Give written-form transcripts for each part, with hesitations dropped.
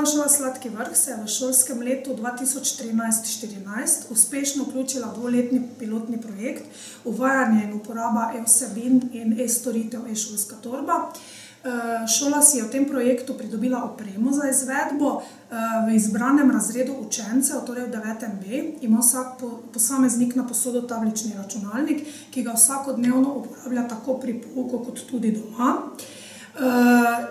Osnovna šola Sladki Vrh se je v šolskem letu 2013-14 uspešno vključila v dvoletni pilotni projekt uvajanje in uporaba e-vsebin in e-storitev e-šolska torba. Šola si je v tem projektu pridobila opremo za izvedbo. V izbranem razredu učencev, torej v 9B, ima vsak posameznik na posodo tablični računalnik, ki ga vsakodnevno uporablja tako pri pouku kot tudi doma.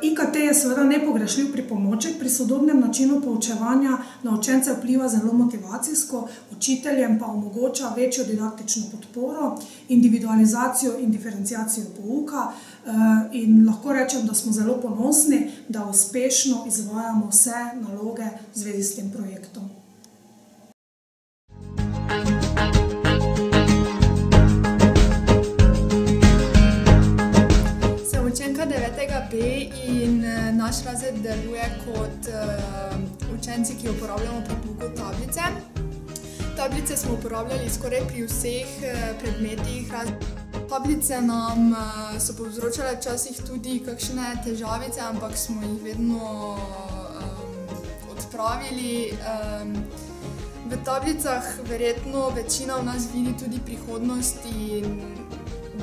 IKT je seveda nepogrešljiv pripomoček pri sodobnem načinu poučevanja, na učence vpliva zelo motivacijsko, učiteljem pa omogoča večjo didaktično podporo, individualizacijo in diferenciacijo pouka in lahko rečem, da smo zelo ponosni, da uspešno izvajamo vse naloge v zvezi s tem projektom. Učenka 9B in naš razred deluje kot učenci, ki uporabljamo pri pouku tablice. Tablice smo uporabljali skoraj pri vseh predmetih. Tablice nam so povzročale včasih tudi kakšne težavice, ampak smo jih vedno odpravili. V tablicah verjetno večina v nas vidi tudi prihodnost in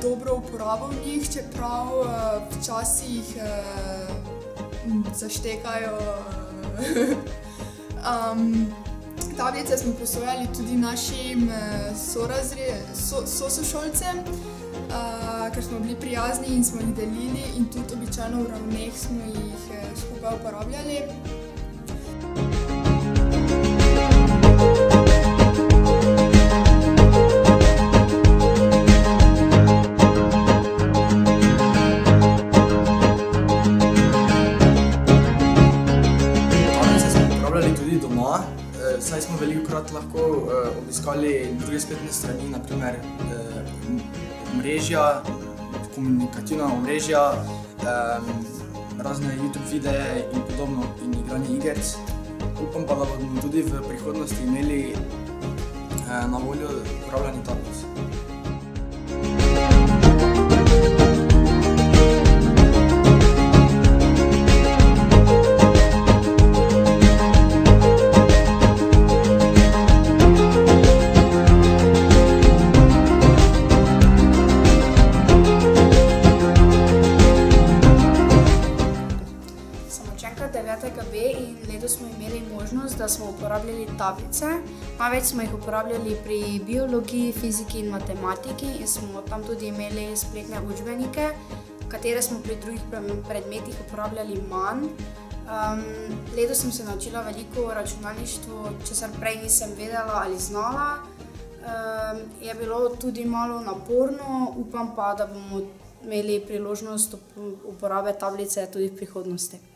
dobro uporabo v njih, čeprav včasih zaštekajo. Tablice smo posojali tudi našim sošolcem, ker smo bili prijazni in smo jih delili in tudi običajno v ravneh smo jih skupaj uporabljali. Saj smo velikokrat lahko obiskali druge spletne strani, naprimer omrežja, komunikativna omrežja, razne YouTube videe in podobno in igranje igerc. Upam pa, da bomo tudi v prihodnosti imeli na voljo uporabljanje tablic. In letos smo imeli možnost, da smo uporabljali tablice. Največ smo jih uporabljali pri biologiji, fiziki in matematiki in smo tam tudi imeli spletne učbenike, katere smo pri drugih predmetih uporabljali manj. Letos sem se naučila veliko o računalništvu, česar prej nisem vedela ali znala. Je bilo tudi malo naporno, upam pa, da bomo imeli priložnost uporabe tablice tudi v prihodnosti.